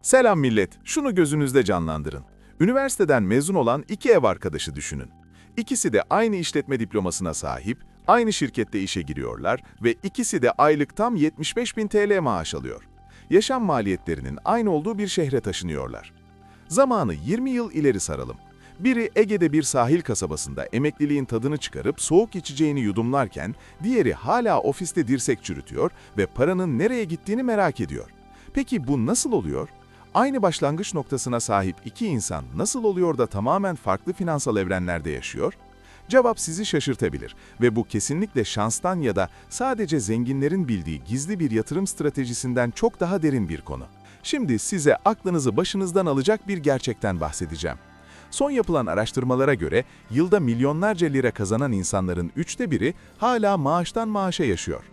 Selam millet, şunu gözünüzde canlandırın. Üniversiteden mezun olan iki ev arkadaşı düşünün. İkisi de aynı işletme diplomasına sahip, aynı şirkette işe giriyorlar ve ikisi de aylık tam 75.000 TL maaş alıyor. Yaşam maliyetlerinin aynı olduğu bir şehre taşınıyorlar. Zamanı 20 yıl ileri saralım. Biri Ege'de bir sahil kasabasında emekliliğin tadını çıkarıp soğuk içeceğini yudumlarken, diğeri hala ofiste dirsek çürütüyor ve paranın nereye gittiğini merak ediyor. Peki bu nasıl oluyor? Aynı başlangıç noktasına sahip iki insan nasıl oluyor da tamamen farklı finansal evrenlerde yaşıyor? Cevap sizi şaşırtabilir ve bu kesinlikle şanstan ya da sadece zenginlerin bildiği gizli bir yatırım stratejisinden çok daha derin bir konu. Şimdi size aklınızı başınızdan alacak bir gerçekten bahsedeceğim. Son yapılan araştırmalara göre yılda milyonlarca lira kazanan insanların 1/3'ü hala maaştan maaşa yaşıyor.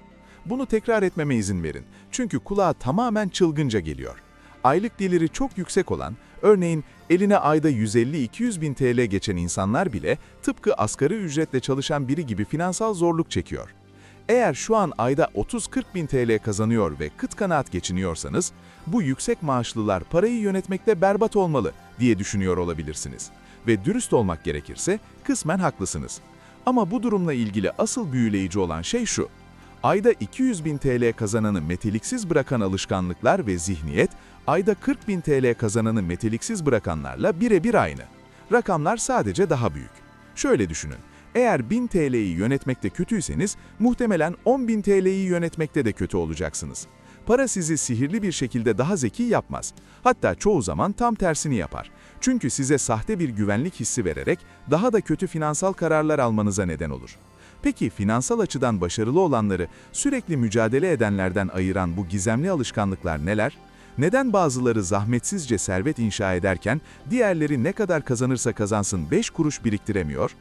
Bunu tekrar etmeme izin verin çünkü kulağa tamamen çılgınca geliyor. Aylık geliri çok yüksek olan, örneğin eline ayda 150-200 bin TL geçen insanlar bile tıpkı asgari ücretle çalışan biri gibi finansal zorluk çekiyor. Eğer şu an ayda 30-40 bin TL kazanıyor ve kıt kanaat geçiniyorsanız, bu yüksek maaşlılar parayı yönetmekte berbat olmalı diye düşünüyor olabilirsiniz. Ve dürüst olmak gerekirse kısmen haklısınız. Ama bu durumla ilgili asıl büyüleyici olan şey şu: ayda 200 bin TL kazananı meteliksiz bırakan alışkanlıklar ve zihniyet, ayda 40 bin TL kazananı meteliksiz bırakanlarla birebir aynı. Rakamlar sadece daha büyük. Şöyle düşünün, eğer 1000 TL'yi yönetmekte kötüyseniz, muhtemelen 10.000 TL'yi yönetmekte de kötü olacaksınız. Para sizi sihirli bir şekilde daha zeki yapmaz. Hatta çoğu zaman tam tersini yapar. Çünkü size sahte bir güvenlik hissi vererek daha da kötü finansal kararlar almanıza neden olur. Peki finansal açıdan başarılı olanları sürekli mücadele edenlerden ayıran bu gizemli alışkanlıklar neler? Neden bazıları zahmetsizce servet inşa ederken diğerleri ne kadar kazanırsa kazansın 5 kuruş biriktiremiyor?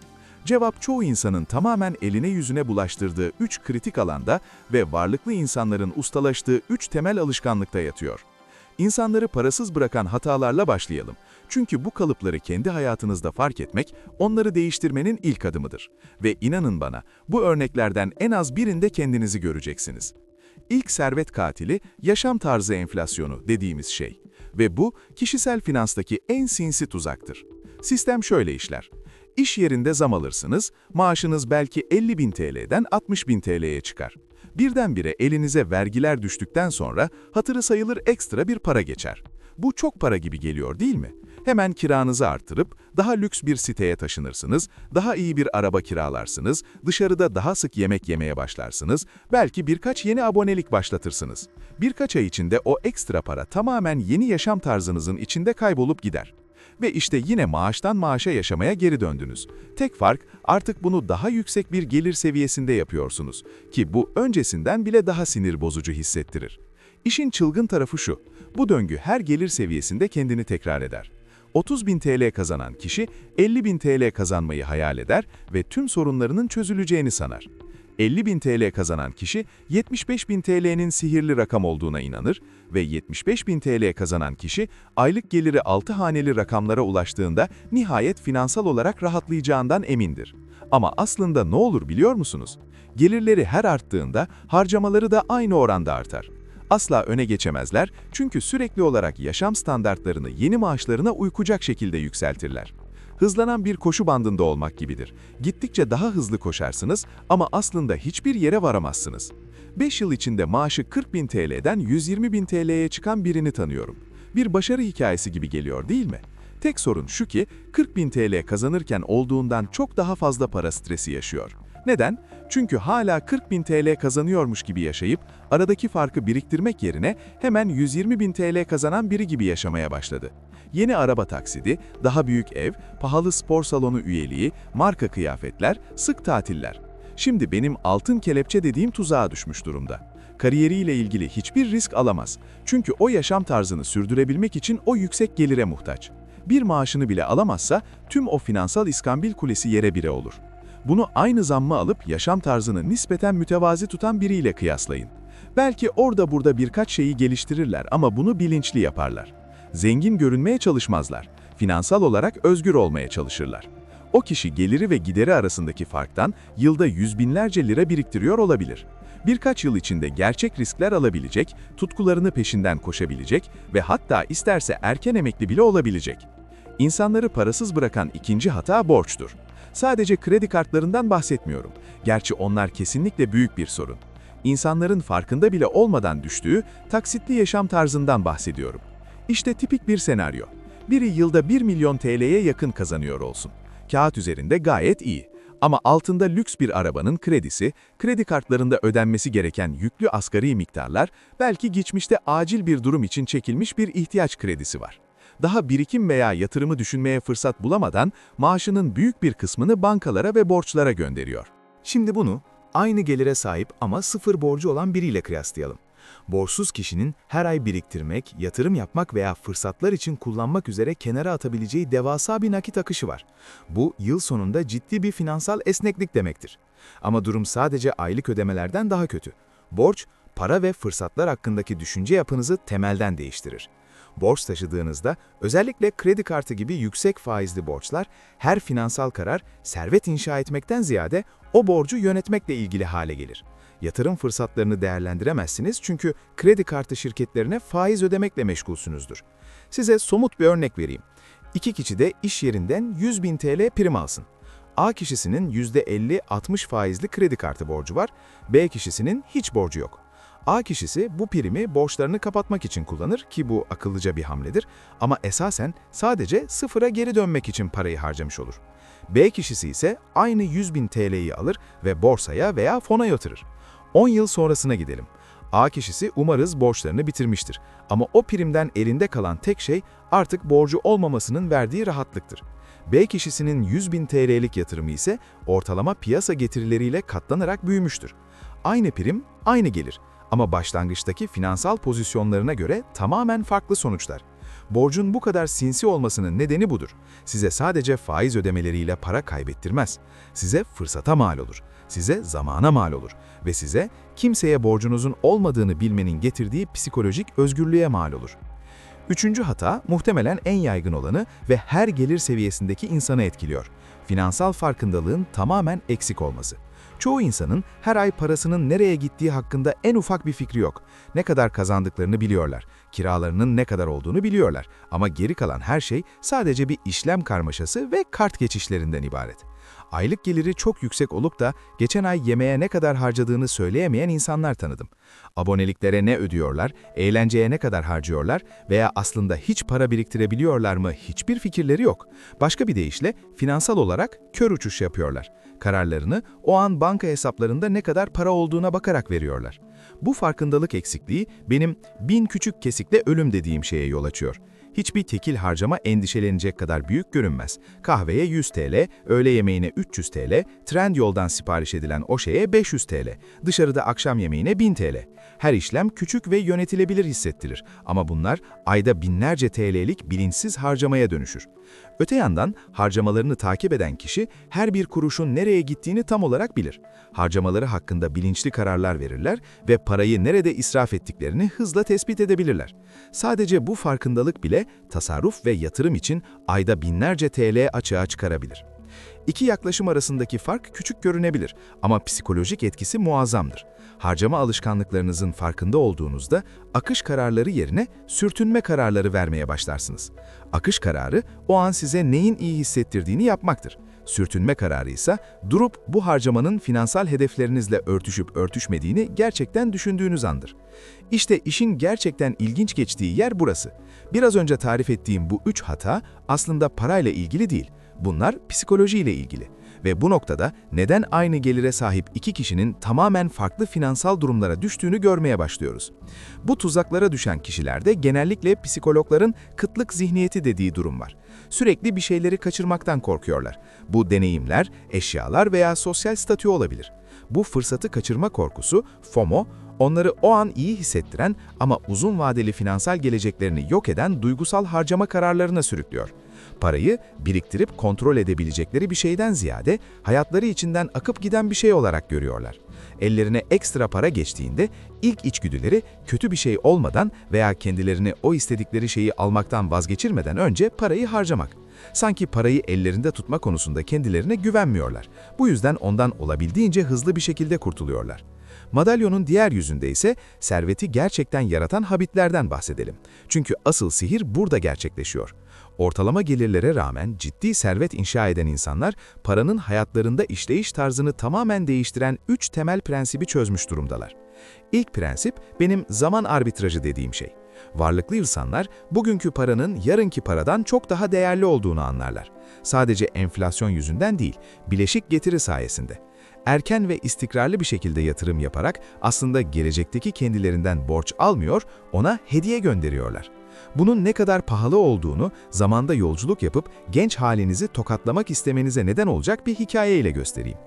Cevap çoğu insanın tamamen eline yüzüne bulaştırdığı 3 kritik alanda ve varlıklı insanların ustalaştığı 3 temel alışkanlıkta yatıyor. İnsanları parasız bırakan hatalarla başlayalım. Çünkü bu kalıpları kendi hayatınızda fark etmek, onları değiştirmenin ilk adımıdır. Ve inanın bana, bu örneklerden en az birinde kendinizi göreceksiniz. İlk servet katili, yaşam tarzı enflasyonu dediğimiz şey. Ve bu, kişisel finanstaki en sinsi tuzaktır. Sistem şöyle işler. İş yerinde zam alırsınız, maaşınız belki 50 bin TL'den 60 bin TL'ye çıkar. Birdenbire elinize vergiler düştükten sonra hatırı sayılır ekstra bir para geçer. Bu çok para gibi geliyor değil mi? Hemen kiranızı artırıp daha lüks bir siteye taşınırsınız, daha iyi bir araba kiralarsınız, dışarıda daha sık yemek yemeye başlarsınız, belki birkaç yeni abonelik başlatırsınız. Birkaç ay içinde o ekstra para tamamen yeni yaşam tarzınızın içinde kaybolup gider. Ve işte yine maaştan maaşa yaşamaya geri döndünüz. Tek fark, artık bunu daha yüksek bir gelir seviyesinde yapıyorsunuz ki bu öncesinden bile daha sinir bozucu hissettirir. İşin çılgın tarafı şu: bu döngü her gelir seviyesinde kendini tekrar eder. 30 bin TL kazanan kişi 50 bin TL kazanmayı hayal eder ve tüm sorunlarının çözüleceğini sanar. 50 bin TL kazanan kişi 75 bin TL'nin sihirli rakam olduğuna inanır ve 75 bin TL kazanan kişi aylık geliri 6 haneli rakamlara ulaştığında nihayet finansal olarak rahatlayacağından emindir. Ama aslında ne olur biliyor musunuz? Gelirleri her arttığında harcamaları da aynı oranda artar. Asla öne geçemezler çünkü sürekli olarak yaşam standartlarını yeni maaşlarına uyacak şekilde yükseltirler. Hızlanan bir koşu bandında olmak gibidir. Gittikçe daha hızlı koşarsınız ama aslında hiçbir yere varamazsınız. 5 yıl içinde maaşı 40 bin TL'den 120 bin TL'ye çıkan birini tanıyorum. Bir başarı hikayesi gibi geliyor değil mi? Tek sorun şu ki 40 bin TL kazanırken olduğundan çok daha fazla para stresi yaşıyor. Neden? Çünkü hala 40 bin TL kazanıyormuş gibi yaşayıp aradaki farkı biriktirmek yerine hemen 120 bin TL kazanan biri gibi yaşamaya başladı. Yeni araba taksidi, daha büyük ev, pahalı spor salonu üyeliği, marka kıyafetler, sık tatiller. Şimdi benim altın kelepçe dediğim tuzağa düşmüş durumda. Kariyeriyle ilgili hiçbir risk alamaz. Çünkü o yaşam tarzını sürdürebilmek için o yüksek gelire muhtaç. Bir maaşını bile alamazsa tüm o finansal iskambil kulesi yere bire olur. Bunu aynı zammı alıp yaşam tarzını nispeten mütevazi tutan biriyle kıyaslayın. Belki orada burada birkaç şeyi geliştirirler ama bunu bilinçli yaparlar. Zengin görünmeye çalışmazlar. Finansal olarak özgür olmaya çalışırlar. O kişi geliri ve gideri arasındaki farktan yılda yüz binlerce lira biriktiriyor olabilir. Birkaç yıl içinde gerçek riskler alabilecek, tutkularını peşinden koşabilecek ve hatta isterse erken emekli bile olabilecek. İnsanları parasız bırakan ikinci hata borçtur. Sadece kredi kartlarından bahsetmiyorum. Gerçi onlar kesinlikle büyük bir sorun. İnsanların farkında bile olmadan düştüğü taksitli yaşam tarzından bahsediyorum. İşte tipik bir senaryo. Biri yılda 1 milyon TL'ye yakın kazanıyor olsun. Kağıt üzerinde gayet iyi. Ama altında lüks bir arabanın kredisi, kredi kartlarında ödenmesi gereken yüklü asgari miktarlar, belki geçmişte acil bir durum için çekilmiş bir ihtiyaç kredisi var. Daha birikim veya yatırımı düşünmeye fırsat bulamadan maaşının büyük bir kısmını bankalara ve borçlara gönderiyor. Şimdi bunu aynı gelire sahip ama sıfır borcu olan biriyle kıyaslayalım. Borçsuz kişinin her ay biriktirmek, yatırım yapmak veya fırsatlar için kullanmak üzere kenara atabileceği devasa bir nakit akışı var. Bu, yıl sonunda ciddi bir finansal esneklik demektir. Ama durum sadece aylık ödemelerden daha kötü. Borç, para ve fırsatlar hakkındaki düşünce yapınızı temelden değiştirir. Borç taşıdığınızda, özellikle kredi kartı gibi yüksek faizli borçlar, her finansal karar servet inşa etmekten ziyade o borcu yönetmekle ilgili hale gelir. Yatırım fırsatlarını değerlendiremezsiniz çünkü kredi kartı şirketlerine faiz ödemekle meşgulsünüzdür. Size somut bir örnek vereyim. İki kişi de iş yerinden 100.000 TL prim alsın. A kişisinin %50-60 faizli kredi kartı borcu var, B kişisinin hiç borcu yok. A kişisi bu primi borçlarını kapatmak için kullanır ki bu akıllıca bir hamledir ama esasen sadece sıfıra geri dönmek için parayı harcamış olur. B kişisi ise aynı 100.000 TL'yi alır ve borsaya veya fona yatırır. 10 yıl sonrasına gidelim. A kişisi umarız borçlarını bitirmiştir ama o primden elinde kalan tek şey artık borcu olmamasının verdiği rahatlıktır. B kişisinin 100.000 TL'lik yatırımı ise ortalama piyasa getirileriyle katlanarak büyümüştür. Aynı prim, aynı gelir. Ama başlangıçtaki finansal pozisyonlarına göre tamamen farklı sonuçlar. Borcun bu kadar sinsi olmasının nedeni budur. Size sadece faiz ödemeleriyle para kaybettirmez. Size fırsata mal olur. Size zamana mal olur. Ve size kimseye borcunuzun olmadığını bilmenin getirdiği psikolojik özgürlüğe mal olur. Üçüncü hata, muhtemelen en yaygın olanı ve her gelir seviyesindeki insanı etkiliyor. Finansal farkındalığın tamamen eksik olması. Çoğu insanın her ay parasının nereye gittiği hakkında en ufak bir fikri yok. Ne kadar kazandıklarını biliyorlar, kiralarının ne kadar olduğunu biliyorlar ama geri kalan her şey sadece bir işlem karmaşası ve kart geçişlerinden ibaret. Aylık geliri çok yüksek olup da geçen ay yemeğe ne kadar harcadığını söyleyemeyen insanlar tanıdım. Aboneliklere ne ödüyorlar, eğlenceye ne kadar harcıyorlar veya aslında hiç para biriktirebiliyorlar mı hiçbir fikirleri yok. Başka bir deyişle finansal olarak kör uçuş yapıyorlar. Kararlarını o an banka hesaplarında ne kadar para olduğuna bakarak veriyorlar. Bu farkındalık eksikliği benim 1000 küçük kesikle ölüm dediğim şeye yol açıyor. Hiçbir tekil harcama endişelenecek kadar büyük görünmez. Kahveye 100 TL, öğle yemeğine 300 TL, Trendyol'dan sipariş edilen o şeye 500 TL, dışarıda akşam yemeğine 1000 TL. Her işlem küçük ve yönetilebilir hissettirir ama bunlar ayda binlerce TL'lik bilinçsiz harcamaya dönüşür. Öte yandan harcamalarını takip eden kişi her bir kuruşun nereye gittiğini tam olarak bilir. Harcamaları hakkında bilinçli kararlar verirler ve parayı nerede israf ettiklerini hızla tespit edebilirler. Sadece bu farkındalık bile tasarruf ve yatırım için ayda binlerce TL açığa çıkarabilir. İki yaklaşım arasındaki fark küçük görünebilir ama psikolojik etkisi muazzamdır. Harcama alışkanlıklarınızın farkında olduğunuzda akış kararları yerine sürtünme kararları vermeye başlarsınız. Akış kararı o an size neyin iyi hissettirdiğini yapmaktır. Sürtünme kararı ise durup bu harcamanın finansal hedeflerinizle örtüşüp örtüşmediğini gerçekten düşündüğünüz andır. İşte işin gerçekten ilginç geçtiği yer burası. Biraz önce tarif ettiğim bu 3 hata aslında parayla ilgili değil. Bunlar psikolojiyle ilgili. Ve bu noktada neden aynı gelire sahip iki kişinin tamamen farklı finansal durumlara düştüğünü görmeye başlıyoruz. Bu tuzaklara düşen kişilerde genellikle psikologların kıtlık zihniyeti dediği durum var. Sürekli bir şeyleri kaçırmaktan korkuyorlar. Bu deneyimler, eşyalar veya sosyal statü olabilir. Bu fırsatı kaçırma korkusu, FOMO, onları o an iyi hissettiren ama uzun vadeli finansal geleceklerini yok eden duygusal harcama kararlarına sürüklüyor. Parayı biriktirip kontrol edebilecekleri bir şeyden ziyade hayatları içinden akıp giden bir şey olarak görüyorlar. Ellerine ekstra para geçtiğinde ilk içgüdüleri kötü bir şey olmadan veya kendilerini o istedikleri şeyi almaktan vazgeçirmeden önce parayı harcamak. Sanki parayı ellerinde tutma konusunda kendilerine güvenmiyorlar. Bu yüzden ondan olabildiğince hızlı bir şekilde kurtuluyorlar. Madalyonun diğer yüzünde ise serveti gerçekten yaratan habitlerden bahsedelim. Çünkü asıl sihir burada gerçekleşiyor. Ortalama gelirlere rağmen ciddi servet inşa eden insanlar, paranın hayatlarında işleyiş tarzını tamamen değiştiren 3 temel prensibi çözmüş durumdalar. İlk prensip benim zaman arbitrajı dediğim şey. Varlıklı insanlar bugünkü paranın yarınki paradan çok daha değerli olduğunu anlarlar. Sadece enflasyon yüzünden değil, bileşik getiri sayesinde. Erken ve istikrarlı bir şekilde yatırım yaparak aslında gelecekteki kendilerinden borç almıyor, ona hediye gönderiyorlar. Bunun ne kadar pahalı olduğunu zamanda yolculuk yapıp genç halinizi tokatlamak istemenize neden olacak bir hikayeyle göstereyim.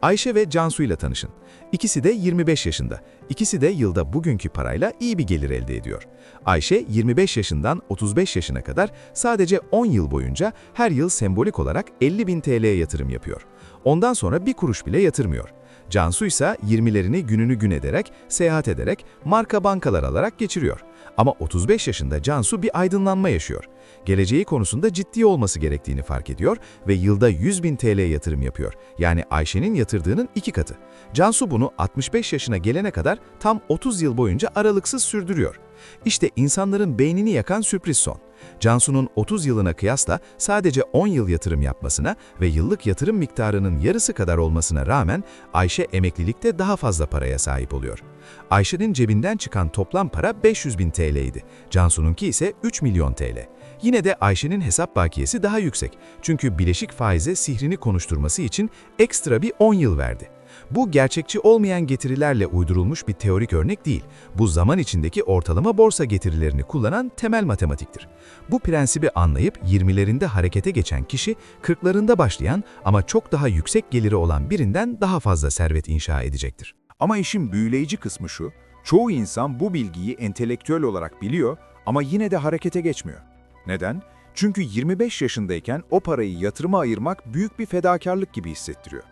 Ayşe ve Cansu ile tanışın. İkisi de 25 yaşında. İkisi de yılda bugünkü parayla iyi bir gelir elde ediyor. Ayşe 25 yaşından 35 yaşına kadar sadece 10 yıl boyunca her yıl sembolik olarak 50.000 TL'ye yatırım yapıyor. Ondan sonra bir kuruş bile yatırmıyor. Cansu ise 20'lerini gününü gün ederek, seyahat ederek, marka bankalar alarak geçiriyor. Ama 35 yaşında Cansu bir aydınlanma yaşıyor. Geleceği konusunda ciddi olması gerektiğini fark ediyor ve yılda 100.000 TL yatırım yapıyor. Yani Ayşe'nin yatırdığının 2 katı. Cansu bunu 65 yaşına gelene kadar tam 30 yıl boyunca aralıksız sürdürüyor. İşte insanların beynini yakan sürpriz son. Cansu'nun 30 yılına kıyasla sadece 10 yıl yatırım yapmasına ve yıllık yatırım miktarının yarısı kadar olmasına rağmen Ayşe emeklilikte daha fazla paraya sahip oluyor. Ayşe'nin cebinden çıkan toplam para 500.000 TL idi. Cansu'nunki ise 3 milyon TL. Yine de Ayşe'nin hesap bakiyesi daha yüksek. Çünkü bileşik faize sihrini konuşturması için ekstra bir 10 yıl verdi. Bu gerçekçi olmayan getirilerle uydurulmuş bir teorik örnek değil. Bu zaman içindeki ortalama borsa getirilerini kullanan temel matematiktir. Bu prensibi anlayıp 20'lerinde harekete geçen kişi 40'larında başlayan ama çok daha yüksek geliri olan birinden daha fazla servet inşa edecektir. Ama işin büyüleyici kısmı şu, çoğu insan bu bilgiyi entelektüel olarak biliyor ama yine de harekete geçmiyor. Neden? Çünkü 25 yaşındayken o parayı yatırıma ayırmak büyük bir fedakarlık gibi hissettiriyor.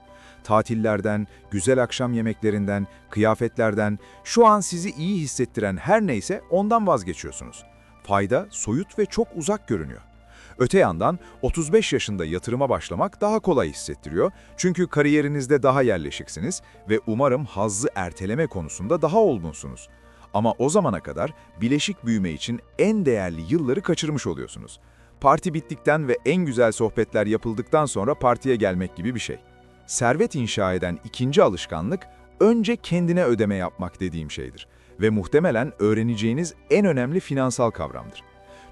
Tatillerden, güzel akşam yemeklerinden, kıyafetlerden, şu an sizi iyi hissettiren her neyse ondan vazgeçiyorsunuz. Fayda soyut ve çok uzak görünüyor. Öte yandan 35 yaşında yatırıma başlamak daha kolay hissettiriyor çünkü kariyerinizde daha yerleşiksiniz ve umarım hazzı erteleme konusunda daha olgunsunuz. Ama o zamana kadar bileşik büyüme için en değerli yılları kaçırmış oluyorsunuz. Parti bittikten ve en güzel sohbetler yapıldıktan sonra partiye gelmek gibi bir şey. Servet inşa eden ikinci alışkanlık, önce kendine ödeme yapmak dediğim şeydir ve muhtemelen öğreneceğiniz en önemli finansal kavramdır.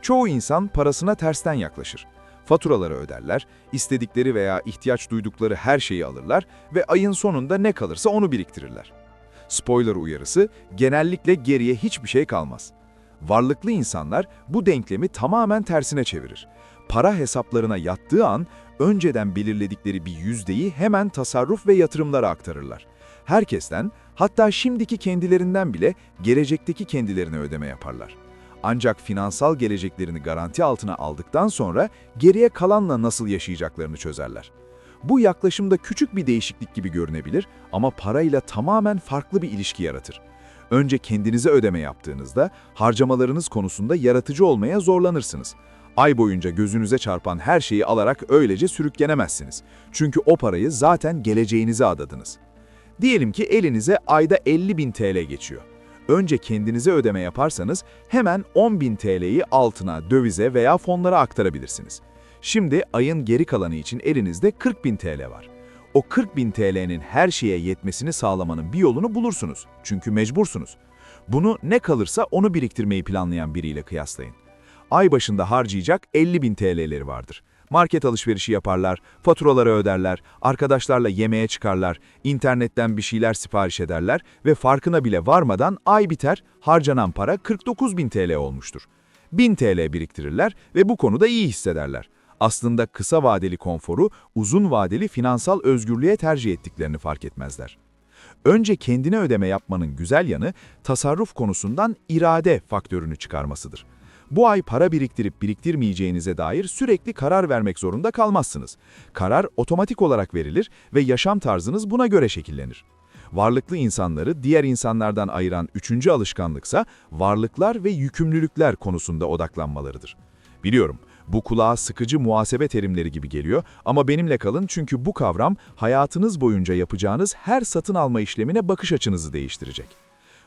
Çoğu insan parasına tersten yaklaşır. Faturaları öderler, istedikleri veya ihtiyaç duydukları her şeyi alırlar ve ayın sonunda ne kalırsa onu biriktirirler. Spoiler uyarısı, genellikle geriye hiçbir şey kalmaz. Varlıklı insanlar bu denklemi tamamen tersine çevirir. Para hesaplarına yattığı an, önceden belirledikleri bir yüzdeyi hemen tasarruf ve yatırımlara aktarırlar. Herkesten, hatta şimdiki kendilerinden bile gelecekteki kendilerine ödeme yaparlar. Ancak finansal geleceklerini garanti altına aldıktan sonra geriye kalanla nasıl yaşayacaklarını çözerler. Bu yaklaşımda küçük bir değişiklik gibi görünebilir ama parayla tamamen farklı bir ilişki yaratır. Önce kendinize ödeme yaptığınızda harcamalarınız konusunda yaratıcı olmaya zorlanırsınız. Ay boyunca gözünüze çarpan her şeyi alarak öylece sürüklenemezsiniz. Çünkü o parayı zaten geleceğinize adadınız. Diyelim ki elinize ayda 50.000 TL geçiyor. Önce kendinize ödeme yaparsanız hemen 10.000 TL'yi altına, dövize veya fonlara aktarabilirsiniz. Şimdi ayın geri kalanı için elinizde 40.000 TL var. O 40.000 TL'nin her şeye yetmesini sağlamanın bir yolunu bulursunuz. Çünkü mecbursunuz. Bunu ne kalırsa onu biriktirmeyi planlayan biriyle kıyaslayın. Ay başında harcayacak 50.000 TL'leri vardır. Market alışverişi yaparlar, faturaları öderler, arkadaşlarla yemeğe çıkarlar, internetten bir şeyler sipariş ederler ve farkına bile varmadan ay biter, harcanan para 49.000 TL olmuştur. 1000 TL biriktirirler ve bu konuda iyi hissederler. Aslında kısa vadeli konforu, uzun vadeli finansal özgürlüğe tercih ettiklerini fark etmezler. Önce kendine ödeme yapmanın güzel yanı, tasarruf konusundan irade faktörünü çıkarmasıdır. Bu ay para biriktirip biriktirmeyeceğinize dair sürekli karar vermek zorunda kalmazsınız. Karar otomatik olarak verilir ve yaşam tarzınız buna göre şekillenir. Varlıklı insanları diğer insanlardan ayıran üçüncü alışkanlıksa varlıklar ve yükümlülükler konusunda odaklanmalarıdır. Biliyorum, bu kulağa sıkıcı muhasebe terimleri gibi geliyor ama benimle kalın çünkü bu kavram hayatınız boyunca yapacağınız her satın alma işlemine bakış açınızı değiştirecek.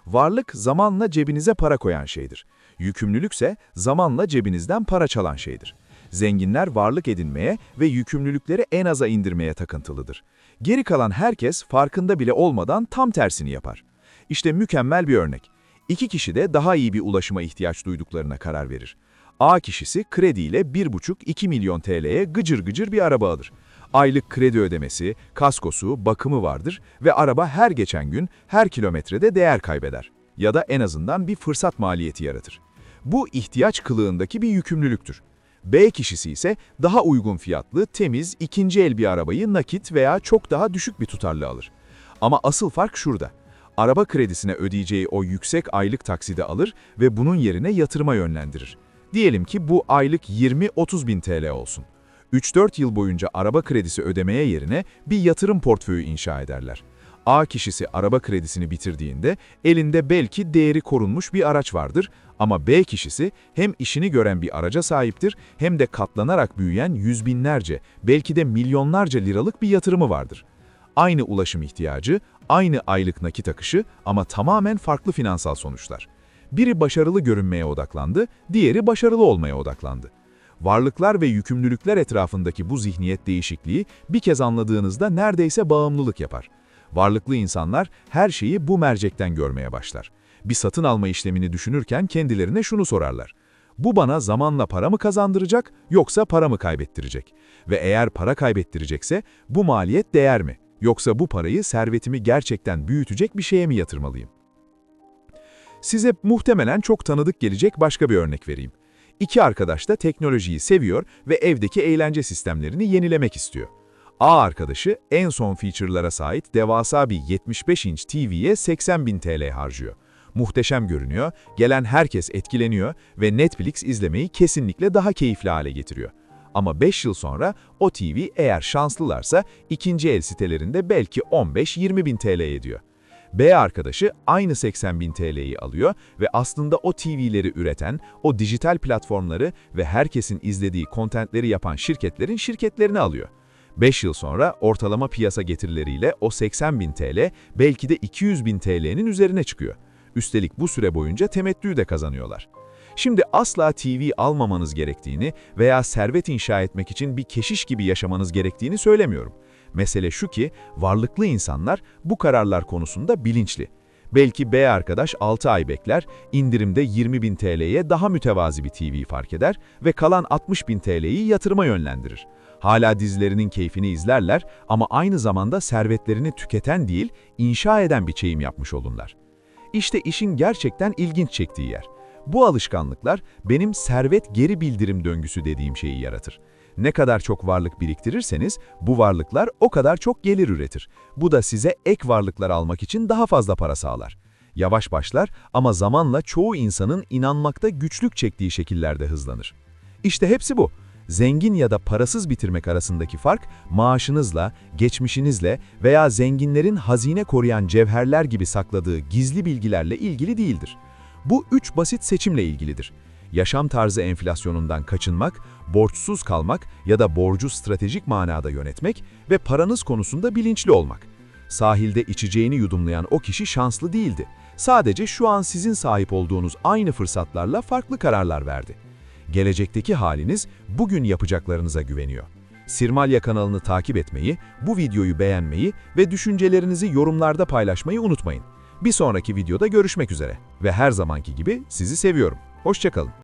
Varlık zamanla cebinize para koyan şeydir. Yükümlülükse zamanla cebinizden para çalan şeydir. Zenginler varlık edinmeye ve yükümlülükleri en aza indirmeye takıntılıdır. Geri kalan herkes farkında bile olmadan tam tersini yapar. İşte mükemmel bir örnek. İki kişi de daha iyi bir ulaşıma ihtiyaç duyduklarına karar verir. A kişisi krediyle 1,5-2 milyon TL'ye gıcır gıcır bir araba alır. Aylık kredi ödemesi, kaskosu, bakımı vardır ve araba her geçen gün, her kilometrede değer kaybeder. Ya da en azından bir fırsat maliyeti yaratır. Bu ihtiyaç kılığındaki bir yükümlülüktür. B kişisi ise daha uygun fiyatlı, temiz, ikinci el bir arabayı nakit veya çok daha düşük bir tutarla alır. Ama asıl fark şurada. Araba kredisine ödeyeceği o yüksek aylık taksidi alır ve bunun yerine yatırıma yönlendirir. Diyelim ki bu aylık 20-30 bin TL olsun. 3-4 yıl boyunca araba kredisi ödemeye yerine bir yatırım portföyü inşa ederler. A kişisi araba kredisini bitirdiğinde elinde belki değeri korunmuş bir araç vardır ama B kişisi hem işini gören bir araca sahiptir hem de katlanarak büyüyen yüz binlerce, belki de milyonlarca liralık bir yatırımı vardır. Aynı ulaşım ihtiyacı, aynı aylık nakit akışı ama tamamen farklı finansal sonuçlar. Biri başarılı görünmeye odaklandı, diğeri başarılı olmaya odaklandı. Varlıklar ve yükümlülükler etrafındaki bu zihniyet değişikliği bir kez anladığınızda neredeyse bağımlılık yapar. Varlıklı insanlar her şeyi bu mercekten görmeye başlar. Bir satın alma işlemini düşünürken kendilerine şunu sorarlar. Bu bana zamanla para mı kazandıracak yoksa para mı kaybettirecek? Ve eğer para kaybettirecekse bu maliyet değer mi? Yoksa bu parayı servetimi gerçekten büyütecek bir şeye mi yatırmalıyım? Size muhtemelen çok tanıdık gelecek başka bir örnek vereyim. İki arkadaş da teknolojiyi seviyor ve evdeki eğlence sistemlerini yenilemek istiyor. A arkadaşı en son feature'lara sahip devasa bir 75 inç TV'ye 80 bin TL harcıyor. Muhteşem görünüyor, gelen herkes etkileniyor ve Netflix izlemeyi kesinlikle daha keyifli hale getiriyor. Ama 5 yıl sonra o TV eğer şanslılarsa ikinci el sitelerinde belki 15-20 bin TL ediyor. B arkadaşı aynı 80 bin TL'yi alıyor ve aslında o TV'leri üreten, o dijital platformları ve herkesin izlediği kontentleri yapan şirketlerin şirketlerini alıyor. 5 yıl sonra ortalama piyasa getirileriyle o 80 bin TL belki de 200 bin TL'nin üzerine çıkıyor. Üstelik bu süre boyunca temettü de kazanıyorlar. Şimdi asla TV almamanız gerektiğini veya servet inşa etmek için bir keşiş gibi yaşamanız gerektiğini söylemiyorum. Mesele şu ki, varlıklı insanlar bu kararlar konusunda bilinçli. Belki B arkadaş 6 ay bekler, indirimde 20 bin TL'ye daha mütevazi bir TV fark eder ve kalan 60 bin TL'yi yatırıma yönlendirir. Hala dizilerinin keyfini izlerler ama aynı zamanda servetlerini tüketen değil, inşa eden bir çeyim yapmış olurlar. İşte işin gerçekten ilginç çektiği yer. Bu alışkanlıklar benim servet geri bildirim döngüsü dediğim şeyi yaratır. Ne kadar çok varlık biriktirirseniz bu varlıklar o kadar çok gelir üretir. Bu da size ek varlıklar almak için daha fazla para sağlar. Yavaş başlar ama zamanla çoğu insanın inanmakta güçlük çektiği şekillerde hızlanır. İşte hepsi bu. Zengin ya da parasız bitirmek arasındaki fark maaşınızla, geçmişinizle veya zenginlerin hazine koruyan cevherler gibi sakladığı gizli bilgilerle ilgili değildir. Bu 3 basit seçimle ilgilidir. Yaşam tarzı enflasyonundan kaçınmak, borçsuz kalmak ya da borcu stratejik manada yönetmek ve paranız konusunda bilinçli olmak. Sahilde içeceğini yudumlayan o kişi şanslı değildi. Sadece şu an sizin sahip olduğunuz aynı fırsatlarla farklı kararlar verdi. Gelecekteki haliniz bugün yapacaklarınıza güveniyor. Sirmalya kanalını takip etmeyi, bu videoyu beğenmeyi ve düşüncelerinizi yorumlarda paylaşmayı unutmayın. Bir sonraki videoda görüşmek üzere ve her zamanki gibi sizi seviyorum. Hoşça kalın.